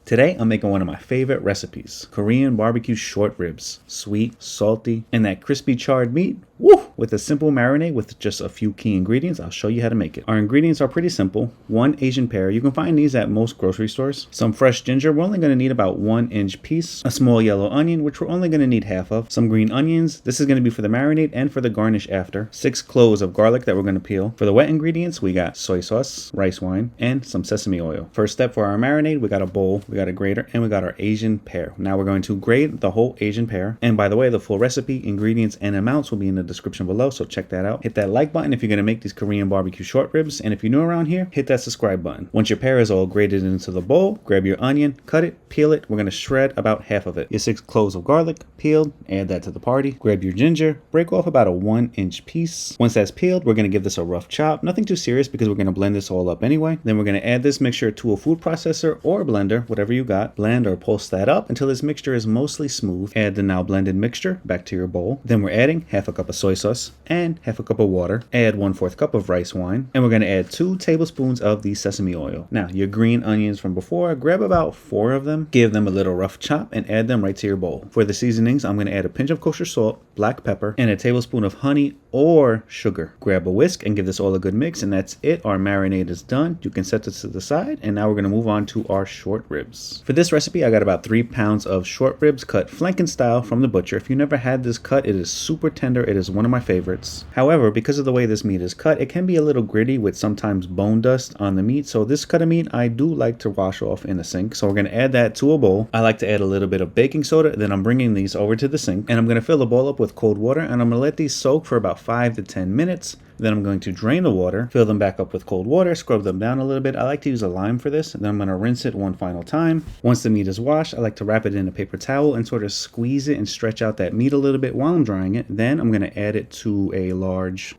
Today, I'm making one of my favorite recipes, Korean barbecue short ribs. Sweet, salty, and that crispy charred meat, woo! With a simple marinade with just a few key ingredients. I'll show you how to make it. Our ingredients are pretty simple. 1 Asian pear, you can find these at most grocery stores. Some fresh ginger, we're only going to need about 1-inch piece. A small yellow onion, which we're only going to need half of. Some green onions, this is going to be for the marinade and for the garnish after. 6 cloves of garlic that we're going to peel. For the wet ingredients, we got soy sauce, rice wine, and some sesame oil. First step for our marinade, we got a bowl, we got a grater, and we got our Asian pear. Now we're going to grate the whole Asian pear. And by the way, the full recipe, ingredients, and amounts will be in the description below, so check that out. Hit that like button if you're going to make these Korean barbecue short ribs, and if you're new around here, hit that subscribe button. Once your pear is all grated into the bowl, grab your onion, cut it, peel it. We're going to shred about half of it. Your 6 cloves of garlic, peeled, add that to the party. Grab your ginger, break off about a 1-inch piece. Once that's peeled, we're going to give this a rough chop. Nothing too serious because we're going to blend this all up anyway. Then we're going to add this mixture to a food processor or a blender, whatever you got. Blend or pulse that up until this mixture is mostly smooth. Add the now blended mixture back to your bowl. Then we're adding half a cup of soy sauce and half a cup of water. Add 1/4 cup of rice wine, and we're going to add 2 tablespoons of the sesame oil. Now your green onions from before, grab about 4 of them, give them a little rough chop, and add them right to your bowl. For the seasonings, I'm going to add a pinch of kosher salt, black pepper, and a tablespoon of honey or sugar. Grab a whisk and give this all a good mix, and that's it. Our marinade is done. You can set this to the side, and now we're going to move on to our short ribs. For this recipe, I got about 3 pounds of short ribs cut flanken style from the butcher. If you never had this cut, it is super tender. It is one of my favorites. However, because of the way this meat is cut, it can be a little gritty with sometimes bone dust on the meat. So this cut of meat, I do like to wash off in the sink. So we're going to add that to a bowl. I like to add a little bit of baking soda. Then I'm bringing these over to the sink, and I'm going to fill the bowl up with cold water, and I'm going to let these soak for about 5 to 10 minutes. Then I'm going to drain the water, fill them back up with cold water, scrub them down a little bit. I like to use a lime for this, and then I'm going to rinse it one final time. Once the meat is washed, I like to wrap it in a paper towel and sort of squeeze it and stretch out that meat a little bit while I'm drying it. Then I'm going to add it to a large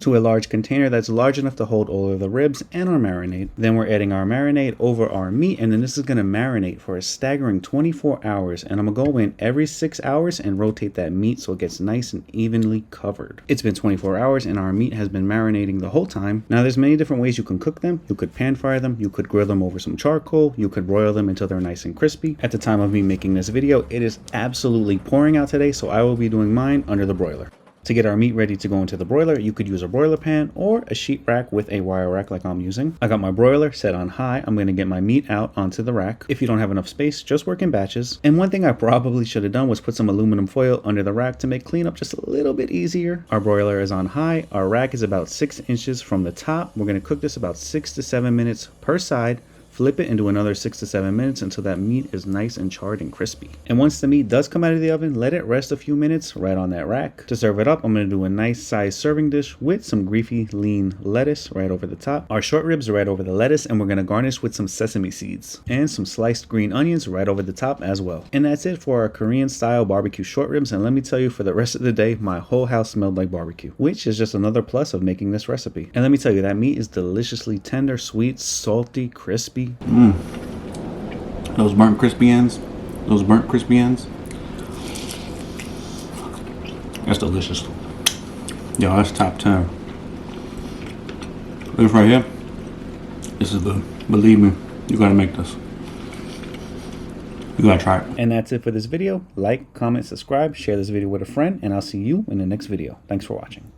container that's large enough to hold all of the ribs and our marinade. Then we're adding our marinade over our meat, and then this is going to marinate for a staggering 24 hours. And I'm going to go in every 6 hours and rotate that meat so it gets nice and evenly covered. It's been 24 hours and our meat has been marinating the whole time. Now there's many different ways you can cook them. You could pan fry them, you could grill them over some charcoal, you could broil them until they're nice and crispy. At the time of me making this video, it is absolutely pouring out today, so I will be doing mine under the broiler. To get our meat ready to go into the broiler, you could use a broiler pan or a sheet rack with a wire rack like I'm using. I got my broiler set on high. I'm going to get my meat out onto the rack. If you don't have enough space, just work in batches. And one thing I probably should have done was put some aluminum foil under the rack to make cleanup just a little bit easier. Our broiler is on high. Our rack is about 6 inches from the top. We're going to cook this about 6 to 7 minutes per side. Flip it and do another 6 to 7 minutes until that meat is nice and charred and crispy. And once the meat does come out of the oven, let it rest a few minutes right on that rack. To serve it up, I'm going to do a nice sized serving dish with some greasy lean lettuce right over the top. Our short ribs are right over the lettuce, and we're going to garnish with some sesame seeds and some sliced green onions right over the top as well. And that's it for our Korean style barbecue short ribs. And let me tell you, for the rest of the day, my whole house smelled like barbecue, which is just another plus of making this recipe. And let me tell you, that meat is deliciously tender, sweet, salty, crispy. Those burnt crispy ends. That's delicious. Yo, that's top 10. This right here. This is good. Believe me, you gotta make this. You gotta try it. And that's it for this video. Like, comment, subscribe, share this video with a friend, and I'll see you in the next video. Thanks for watching.